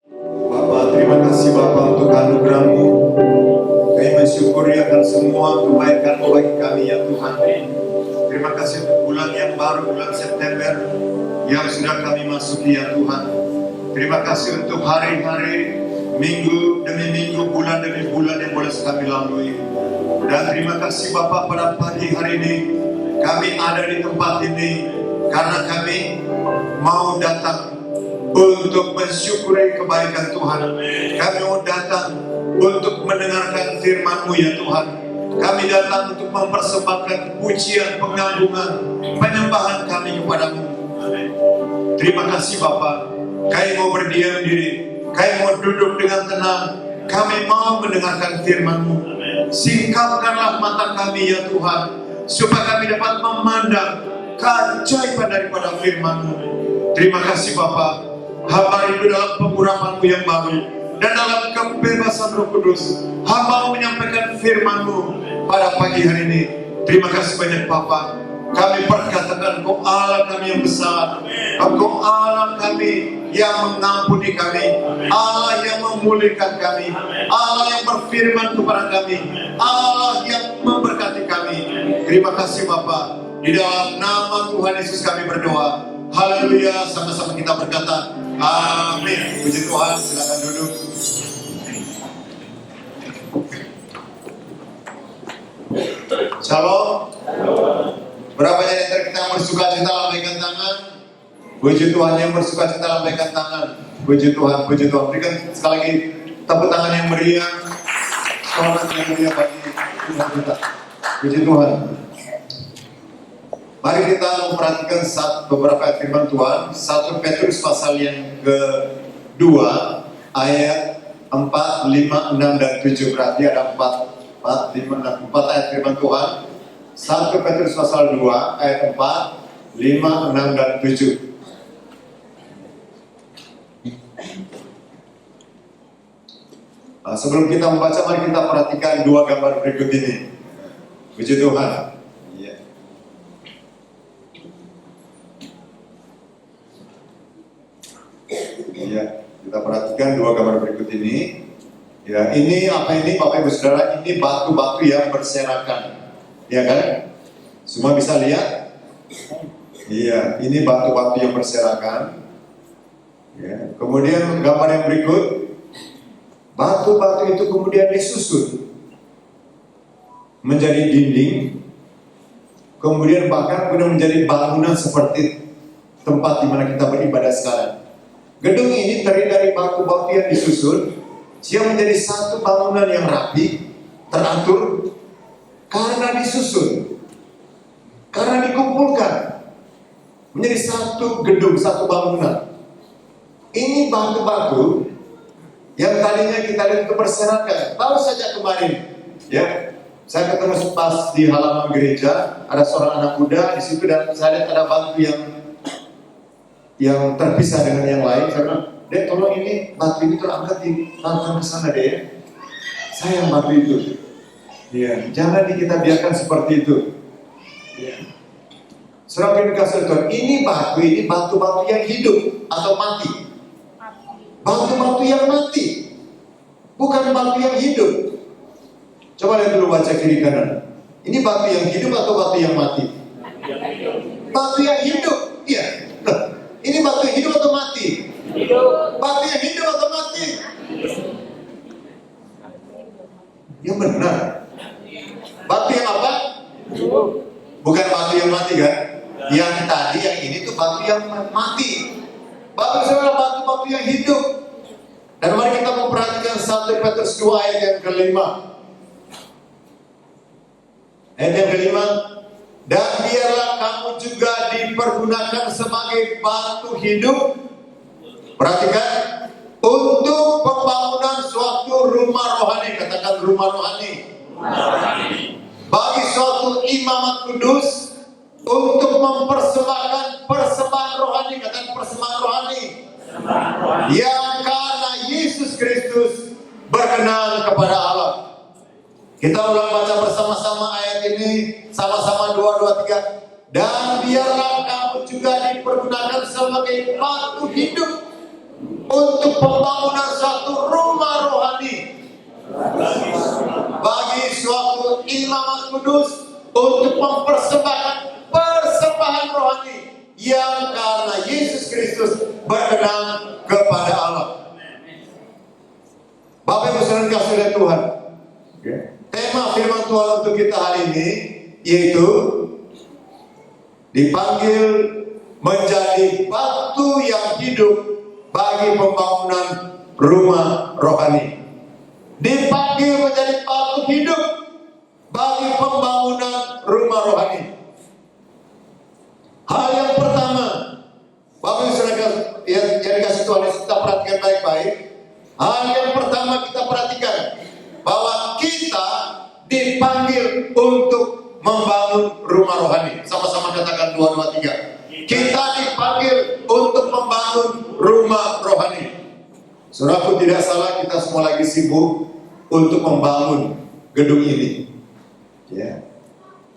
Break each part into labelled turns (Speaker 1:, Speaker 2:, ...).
Speaker 1: Bapa, terima kasih Bapa untuk anugerah-Mu. Kami mensyukuri akan semua kebaikan-Mu bagi kami ya Tuhan. Terima kasih untuk bulan yang baru, bulan September yang sudah kami masuki ya Tuhan. Terima kasih untuk hari-hari, minggu demi minggu, bulan demi bulan yang boleh kami lalui. Dan terima kasih Bapa pada pagi hari ini kami ada di tempat ini karena kami mau datang untuk mensyukuri kebaikan Tuhan. Kami mau datang untuk mendengarkan firman-Mu ya Tuhan. Kami datang untuk mempersembahkan pujian, pengagungan, penyembahan kami kepadamu. Terima kasih Bapa. Kami mau berdiam diri, kami mau duduk dengan tenang, kami mau mendengarkan firman-Mu. Singkapkanlah mata kami ya Tuhan, supaya kami dapat memandang keajaiban daripada firman-Mu. Terima kasih Bapa. Hamba rindu dalam pengurapan-Mu yang baru dan dalam kebebasan Roh Kudus. Hamba menyampaikan firman-Mu pada pagi hari ini. Terima kasih banyak Bapa. Kami perkatakan Engkau Allah kami yang besar, Engkau Allah kami yang mengampuni kami, Allah yang memulihkan kami, Allah yang berfirman kepada kami, Allah yang memberkati kami. Terima kasih Bapa. Di dalam nama Tuhan Yesus kami berdoa. Haleluya. Sama-sama kita berkata amin. Puji Tuhan. Silakan duduk. Shalom. Berapa dari antara kita yang bersuka cita lambaikan tangan? Puji Tuhan. Yang bersuka cita lambaikan tangan. Puji Tuhan, puji Tuhan. Berikan sekali lagi tepuk tangan yang meriah, selamat yang meriah bagi Tuhan kita. Puji Tuhan. Mari kita memperhatikan beberapa ayat firman Tuhan. 1 Petrus pasal yang kedua ayat 4, 5, 6, dan 7. Berarti ada 4 ayat firman Tuhan. 1 Petrus pasal 2 ayat 4, 5, 6, dan 7. Sebelum kita membaca, mari kita perhatikan dua gambar berikut ini. Puji Tuhan. Ya, kita perhatikan dua gambar berikut ini. Ya, ini apa ini Bapak Ibu Saudara? Ini batu-batu yang berserakan. Ya kan? Semua bisa lihat? Iya, ini batu-batu yang berserakan. Ya. Kemudian gambar yang berikut, batu-batu itu kemudian disusun menjadi dinding, kemudian bahkan menjadi bangunan seperti tempat di mana kita beribadah sekarang. Gedung ini terdiri dari batu-batu yang disusun, yang menjadi satu bangunan yang rapi, teratur, karena disusun, karena dikumpulkan menjadi satu gedung, satu bangunan. Ini batu-batu yang tadinya kita lihat itu berserakan. Baru saja kemarin, ya, saya ketemu pas di halaman gereja, ada seorang anak muda di situ dan saya lihat ada batu yang terpisah dengan yang lain. Karena Dek, tolong ini batu ini terangkat di ke sana deh. Saya yang batu itu. Ya, jangan kita biarkan seperti itu. Ya. Saudara dikasih Tuhan, ini batu-batu yang hidup atau mati. Batu-batu yang mati, bukan batu yang hidup. Coba lihat dulu, baca kiri kanan. Ini batu yang hidup atau batu yang mati? Batu yang hidup. Iya. Ini batu yang hidup atau mati? Hidup. Batu yang hidup atau mati? Yang benar. Batu yang apa? Hidup. Bukan batu yang mati kan? Yang tadi, yang ini tuh batu yang mati. Batu yang hidup. Dan mari kita memperhatikan 1 Petrus 2 ayat yang kelima. Ayat yang kelima. Dan biarlah kamu juga dipergunakan sebagai batu hidup. Perhatikan. Untuk pembangunan suatu rumah rohani. Katakan rumah rohani. Bagi suatu imamat kudus. Untuk mempersembahkan persembahan rohani. Katakan persembahan rohani. Yang karena Yesus Kristus berkenan kepada Allah. Kita ulang baca bersama-sama ayat ini. Sama-sama 2, 2, 3. Dan biarlah kamu juga dipergunakan sebagai batu hidup untuk pembangunan satu rumah rohani bagi suatu imamat kudus, untuk mempersembahkan persembahan rohani yang karena Yesus Kristus berkenan kepada Allah. Bapak Ibu saudara kasih oleh Tuhan, tema firman Tuhan untuk kita hari ini yaitu dipanggil menjadi batu yang hidup bagi pembangunan rumah rohani. Dipanggil menjadi batu hidup bagi pembangunan rumah rohani. Hal yang pertama, Bapak Ibu saudara yang dikasih Tuhan, kita perhatikan baik-baik. Hal yang pertama kita perhatikan bahwa kita dipanggil untuk membangun rumah rohani. Sama-sama katakan 2, 2, 3. Kita dipanggil untuk membangun rumah rohani. Saudaraku, tidak salah, kita semua lagi sibuk untuk membangun gedung ini. Ya.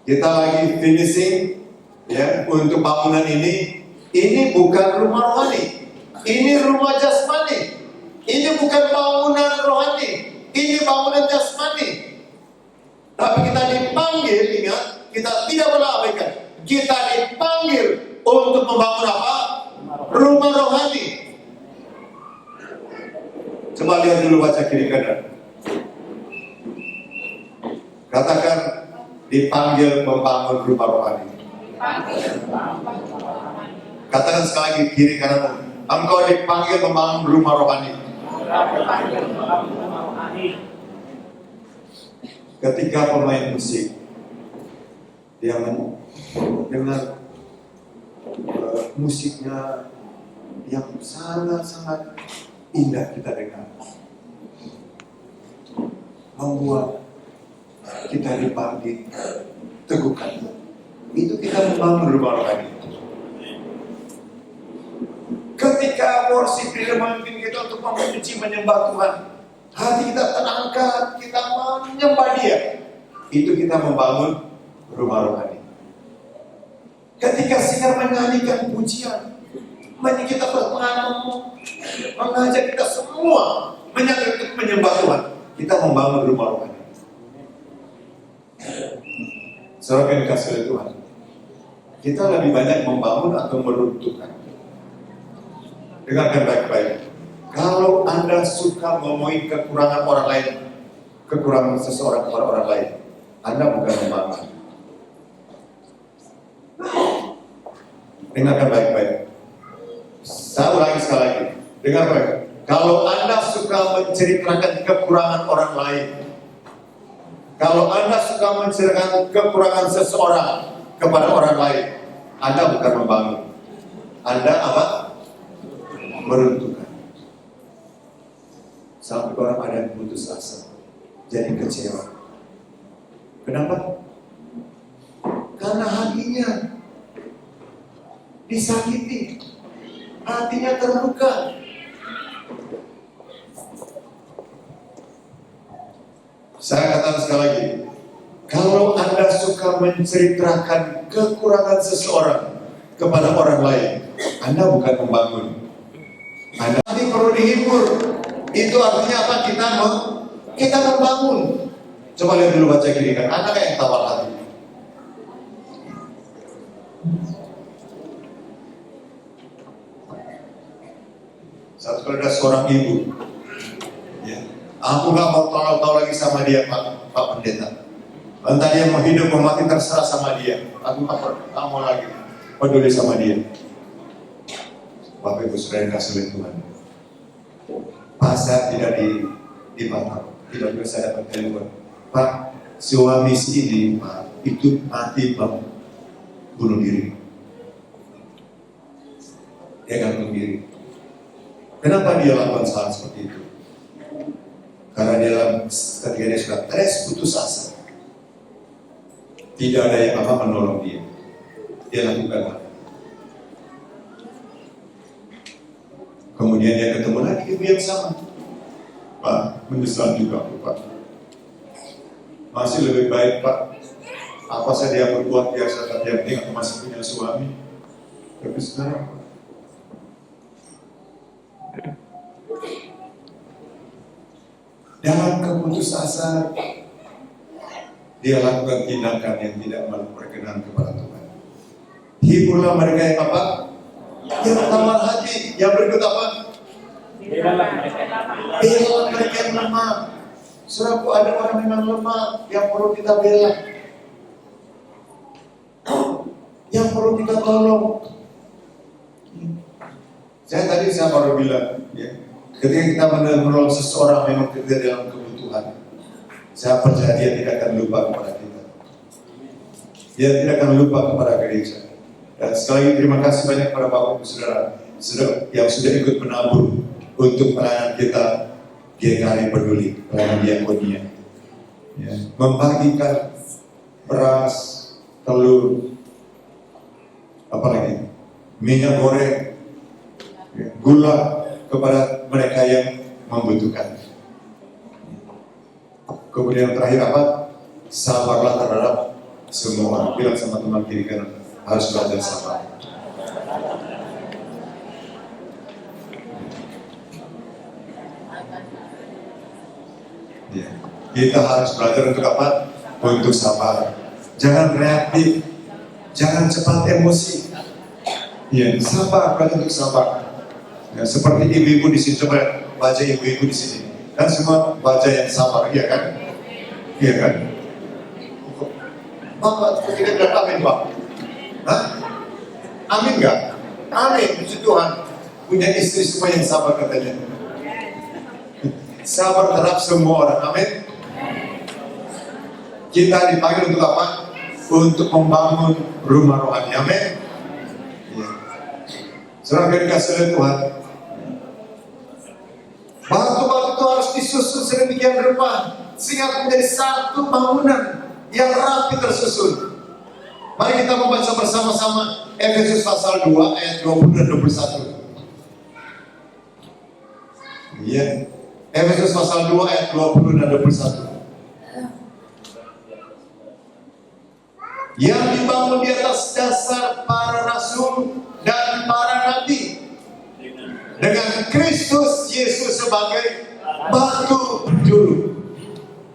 Speaker 1: Kita lagi finishing ya untuk bangunan ini. Ini bukan rumah rohani. Ini rumah jasmani. Ini bukan bangunan rohani. Ini bangunan jasmani. Tapi kita dipanggil, ingat, kita tidak boleh abaikan. Kita dipanggil untuk membangun apa? Rumah rohani. Coba lihat dulu, baca kiri kanan. Katakan, dipanggil membangun rumah rohani. Katakan sekali lagi kiri kanan. Engkau dipanggil membangun rumah rohani. Ketika pemain musik dia mendengar musiknya yang sangat-sangat indah kita dengar, membuat kita dipanggil teguhkan. Itu kita membangun rumah rohani. Ketika worship leader memimpin kita untuk memuji menyembah Tuhan, hati kita terangkat, kita menyembah Dia. Itu kita membangun rumah rohani. Ketika singer menyanyikan pujian, kita mengajak kita semua menyembah Tuhan, kita membangun rumah rohani. Saudara yang dikasih oleh Tuhan, kita lebih banyak membangun atau meruntuhkan? Dengarkan baik-baik. Kalau Anda suka ngomongin kekurangan orang lain, kekurangan seseorang kepada orang lain, Anda bukan membangun. Dengarkan baik-baik. Saya ulangi sekali lagi. Dengar baik. Kalau Anda suka menceritakan kekurangan orang lain, kalau Anda suka menceritakan kekurangan seseorang kepada orang lain, Anda bukan membangun. Anda apa? Meruntuhkan. Sampai orang ada yang putus asa, jadi kecewa. Kenapa? Karena hatinya disakiti, hatinya terluka. Saya katakan sekali lagi, kalau Anda suka menceritakan kekurangan seseorang kepada orang lain, Anda bukan membangun. Anda perlu dihibur. Itu artinya apa? Kita membangun. Coba lihat dulu, baca kiri kan. Anda kayak tawar hati. Satu kali ada seorang ibu, ya, aku gak mau tahu lagi sama dia, Pak Pendeta. Entah dia mau hidup mau mati terserah sama dia. Aku gak mau lagi peduli sama dia. Bapak Ibu saudara yang kasih oleh Tuhan, pasar tidak dibantah, tidak bisa saya dapat telepon, Pak, suami ini Pak itu mati Pak, bunuh diri. Dia gantung diri. Kenapa dia lakukan salah seperti itu? Karena ketika dia sudah putus asa, tidak ada yang apa menolong dia. Dia lakukan apa? Kemudian dia ketemu lagi ibu yang sama. Pak, menyesal juga Pak. Masih lebih baik Pak, apa saja dia berbuat biar saya yang penting aku masih punya suami. Tapi sekarang dalam keputusasaan dia lakukan tindakan yang tidak berkenan kepada Tuhan. Hiburlah mereka yang apa? Yang tawar hati. Yang berikut apa? Bela mereka yang lemah. Saudaraku, ada orang yang lemah yang perlu kita bela, yang perlu kita tolong. Saya baru bilang, ya, ketika kita menolong seseorang memang kita dalam kebutuhan, saya percaya dia tidak akan lupa kepada kita. Dia tidak akan lupa kepada gereja. Dan sekali lagi terima kasih banyak kepada Bapak Ibu Saudara yang sudah ikut menabur untuk pelayanan kita GKI Peduli, pelayanan diakonia. Ya, membagikan beras, telur, apalagi minyak goreng, ya, gula kepada mereka yang membutuhkan. Kemudian terakhir apa? Sabarlah terhadap semua orang. Bilang sama teman kiri kanan, harus belajar sabar. Ya. Kita harus belajar untuk apa? Untuk sabar. Jangan reaktif, jangan cepat emosi. Ya, sabar, belajar untuk sabar. Ya, seperti ibu-ibu di sini, coba baca ibu-ibu di sini. Kan semua baca yang sabar, iya kan? Iya kan? Bapak tidak bilang amin, Pak? Hah? Amin nggak? Amin, puji Tuhan. Punya istri semua yang sabar katanya. Sabar terhadap semua orang, amin. Kita dipanggil untuk apa? Untuk membangun rumah rohani, amin. Ya. Saudara dikasih oleh Tuhan, batu-batu itu harus disusun sedemikian rupa sehingga menjadi satu bangunan yang rapi tersusun. Mari kita membaca bersama-sama Efesus pasal 2 ayat 20 dan 21. Iya. Efesus pasal 2 ayat 20 dan 21. Yang dibangun di atas dasar para rasul dan para nabi, dengan Kristus Yesus sebagai batu penjuru.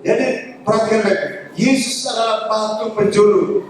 Speaker 1: Jadi perhatikan baik, Yesus adalah batu penjuru.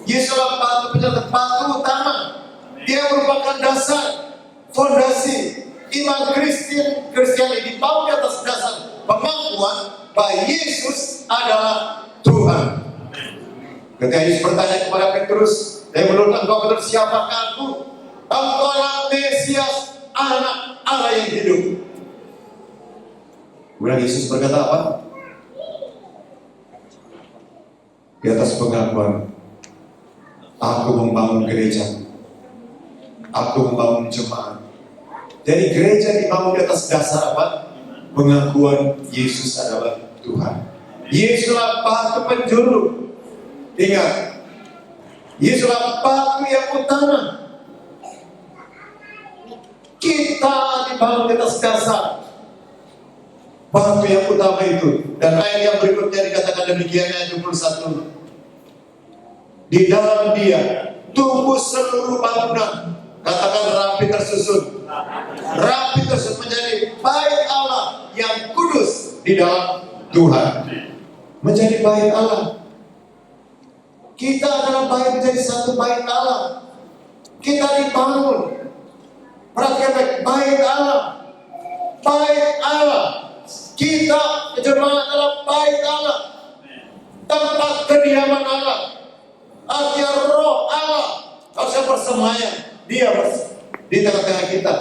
Speaker 1: Yesus adalah batu penjuru, batu utama. Dia merupakan dasar, fondasi iman Kristiani dibangun di atas dasar pengakuan bahwa Yesus adalah Tuhan. Ketika Yesus bertanya kepada Petrus, menurut engkau Petrus, siapakah aku? Engkau adalah Mesias, anak Allah yang hidup. Kemudian Yesus berkata apa? Di atas pengakuan, aku membangun gereja, aku membangun jemaat. Jadi gereja dibangun di atas dasar apa? Pengakuan Yesus adalah Tuhan. Yesus adalah batu penjuru. Ingat, Yesus adalah batu yang utama. Kita dibangun di atas dasar batu yang utama itu. Dan ayat yang berikutnya dikatakan demikian, ayat 21. Di dalam dia tumbuh seluruh bangunan. Katakan rapi tersusun. Rapi tersusun menjadi bait Allah yang kudus di dalam Tuhan. Menjadi bait Allah. Kita adalah bait, menjadi satu bait Allah. Kita dibangun. Perhatikan baik, bait Allah. Bait Allah. Kita jemaat adalah bait Allah. Tempat kediaman Allah. Artinya roh Allah harusnya bersemayam. Dia di tengah-tengah kita.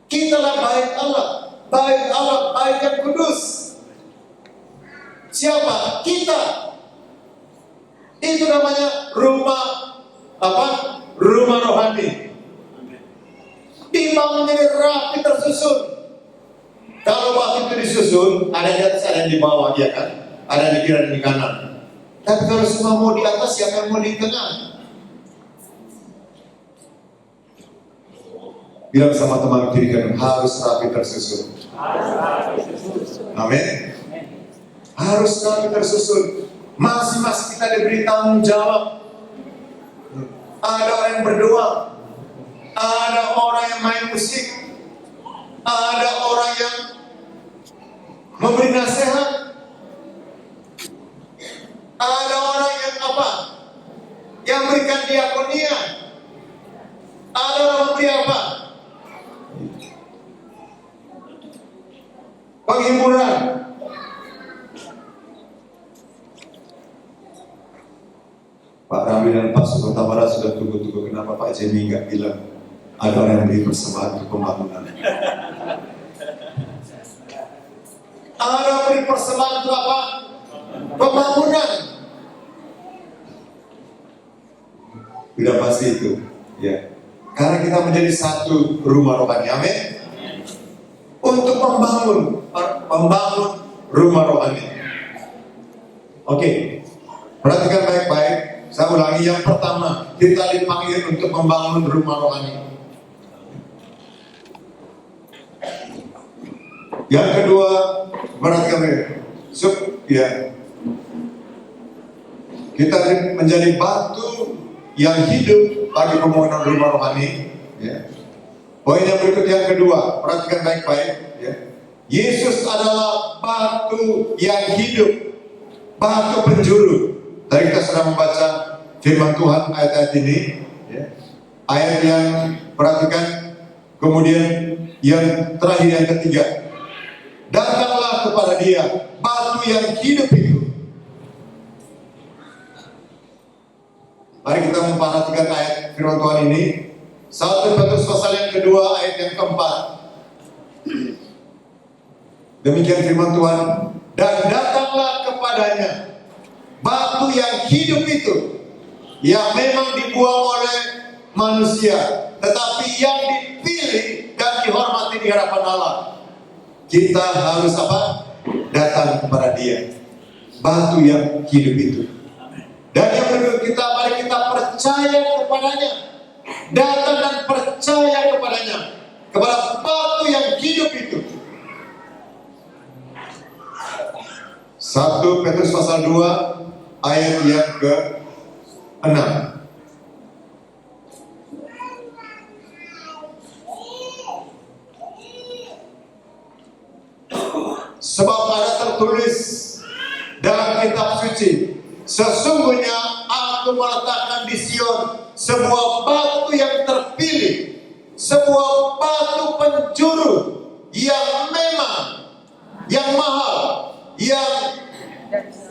Speaker 1: Kita adalah bait Allah. Bait Allah, bait yang kudus. Siapa? Kita. Itu namanya rumah apa? Rumah rohani. Dibangun menjadi rapi tersusun. Kalau batu itu disusun, ada di atas, ada di bawah, ya kan? Ada di kiri, ada di kanan. Tapi kalau semua mau di atas, siapa yang mau di tengah? Bilang sama teman kiri kanan, harus rapi tersusun. Amin. Harus rapi tersusun. Masing-masing kita diberi tanggung jawab. Ada orang yang berdoa, ada orang yang main musik, ada orang yang memberi nasihat. Ada orang yang apa? Yang berikan diakonia. Ada orang memberi apa? Penghiburan. Pak Ramli dan Pak Sukota Barat sudah tunggu-tunggu, kenapa Pak Jemi nggak bilang ada orang yang beri persembahan untuk pembangunan? Ada yang beri persembahan untuk apa? Pembangunan. Sudah pasti itu, ya. Karena kita menjadi satu rumah rohani, amin. Untuk membangun rumah rohani. Oke, perhatikan baik-baik. Saya ulangi, yang pertama, kita dipanggil untuk membangun rumah rohani. Yang kedua, perhatikan baik. Ya, kita menjadi batu yang hidup bagi pembangunan rumah rohani. Ya. Poin yang berikut yang kedua, perhatikan baik-baik. Ya. Yesus adalah batu yang hidup, batu penjuru. Tadi kita sudah membaca firman Tuhan ayat-ayat ini, ya. Ayat yang perhatikan, kemudian yang terakhir yang ketiga, datanglah kepada Dia, batu yang hidup itu. Mari kita memperhatikan ayat firman Tuhan ini. 1 Petrus pasal yang kedua ayat yang keempat. Demikian firman Tuhan, dan datanglah kepadanya batu yang hidup itu, yang memang dibuang oleh manusia, tetapi yang dipilih dan dihormati di hadapan Allah. Kita harus apa? Datang kepada Dia, batu yang hidup itu. Dan yang berikut mari kita percaya kepadanya. Datang dan percaya kepadanya, kepada batu yang hidup itu. 1 Petrus pasal 2 ayat yang ke-6. Sebab ada tertulis dalam kitab suci, sesungguhnya aku meletakkan di Sion sebuah batu yang terpilih, sebuah batu penjuru yang memang, yang mahal,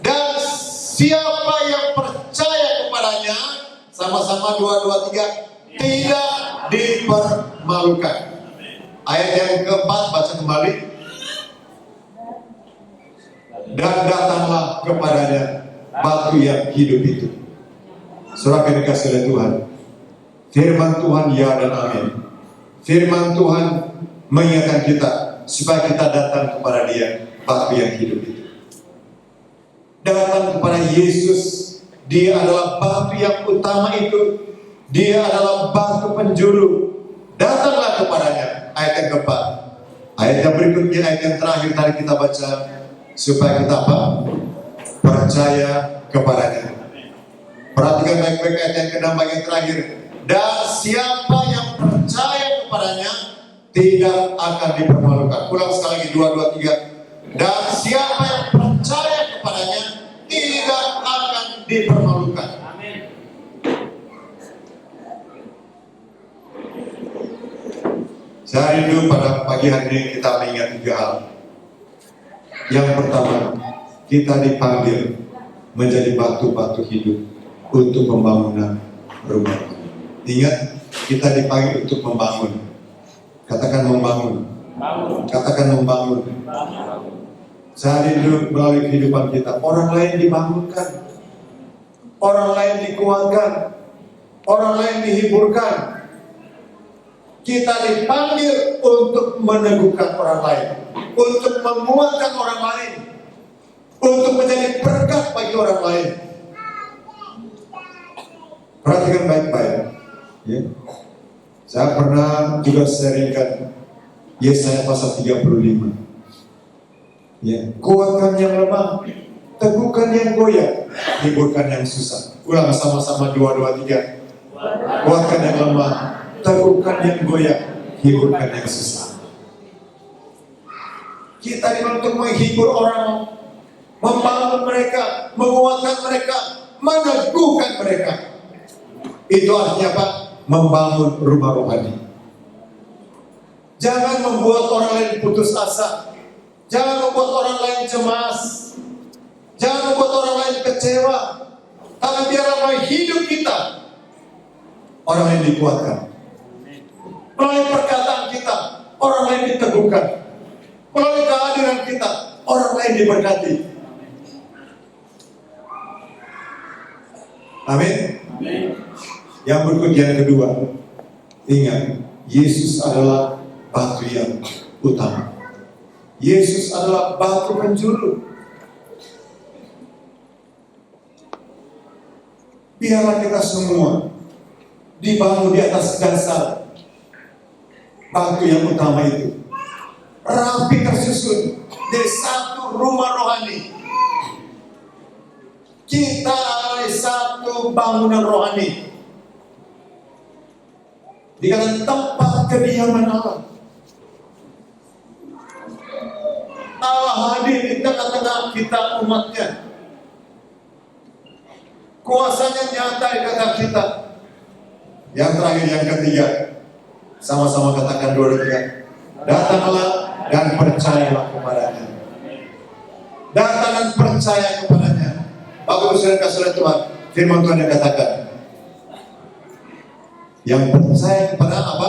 Speaker 1: dan siapa yang percaya kepadanya, sama-sama 2, 2, 3, tidak dipermalukan. Ayat yang keempat, baca kembali. Dan datanglah kepadanya batu yang hidup itu. Saudara yang dikasihi oleh Tuhan, firman Tuhan ya dan amin. Firman Tuhan mengingatkan kita supaya kita datang kepada Dia, batu yang hidup itu. Datang kepada Yesus. Dia adalah batu yang utama itu. Dia adalah batu penjuru. Datanglah kepadanya. Ayat yang keempat. Ayat yang berikutnya, ayat yang terakhir tadi kita baca, supaya kita apa? Percaya kepadanya. Perhatikan baik-baik ayat yang ke-6 bagian terakhir. Dan siapa yang percaya kepadanya tidak akan dipermalukan. Ulang sekali lagi, 2, 2, 3. Dan siapa yang percaya kepadanya tidak akan dipermalukan. Amin. Saya rindu pada pagi hari ini kita mengingat 3 hal. Yang pertama, kita dipanggil menjadi batu-batu hidup untuk pembangunan rumah. Ingat, kita dipanggil untuk membangun. Katakan membangun. Katakan membangun. Saya rindu melalui kehidupan kita, orang lain dibangunkan, orang lain dikuatkan, orang lain dihiburkan. Kita dipanggil untuk meneguhkan orang lain, untuk menguatkan orang lain, untuk menjadi berkat bagi orang lain. Perhatikan baik-baik, ya. Saya pernah juga sharingkan Yesaya pasal 35. Ya, kuatkan yang lemah, teguhkan yang goyah, hiburkan yang susah. Ulang sama-sama 2, 2, 3. Kuatkan yang lemah, teguhkan yang goyah, hiburkan yang susah. Kita dibentuk untuk menghibur orang, membangun mereka, menguatkan mereka, meneguhkan mereka. Itu artinya apa? Membangun rumah rohani. Jangan membuat orang lain putus asa. Jangan membuat orang lain cemas. Jangan membuat orang lain kecewa. Tapi biarlah hidup kita orang lain dikuatkan. Melalui perkataan kita, orang lain diteguhkan. Melalui kehadiran kita, orang lain diberkati. Amin. Yang berikut yang kedua, ingat, Yesus adalah batu yang utama. Yesus adalah batu penjuru. Biarlah kita semua dibangun di atas dasar batu yang utama itu, rapi tersusun dari satu rumah rohani. Kita adalah satu bangunan rohani, dikatakan tempat kediaman Allah. Allah hadir di tengah-tengah kita umatnya. Kuasanya nyata di tengah kita. Yang terakhir, yang ketiga, sama-sama katakan dua detik. Datanglah dan percayalah kepadanya. Datang dan percaya kepadanya. Bapak Ibu Saudara kasih Tuhan, firman Tuhan yang katakan, yang percaya kepada apa?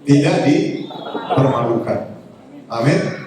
Speaker 1: Tidak dipermalukan. Amin.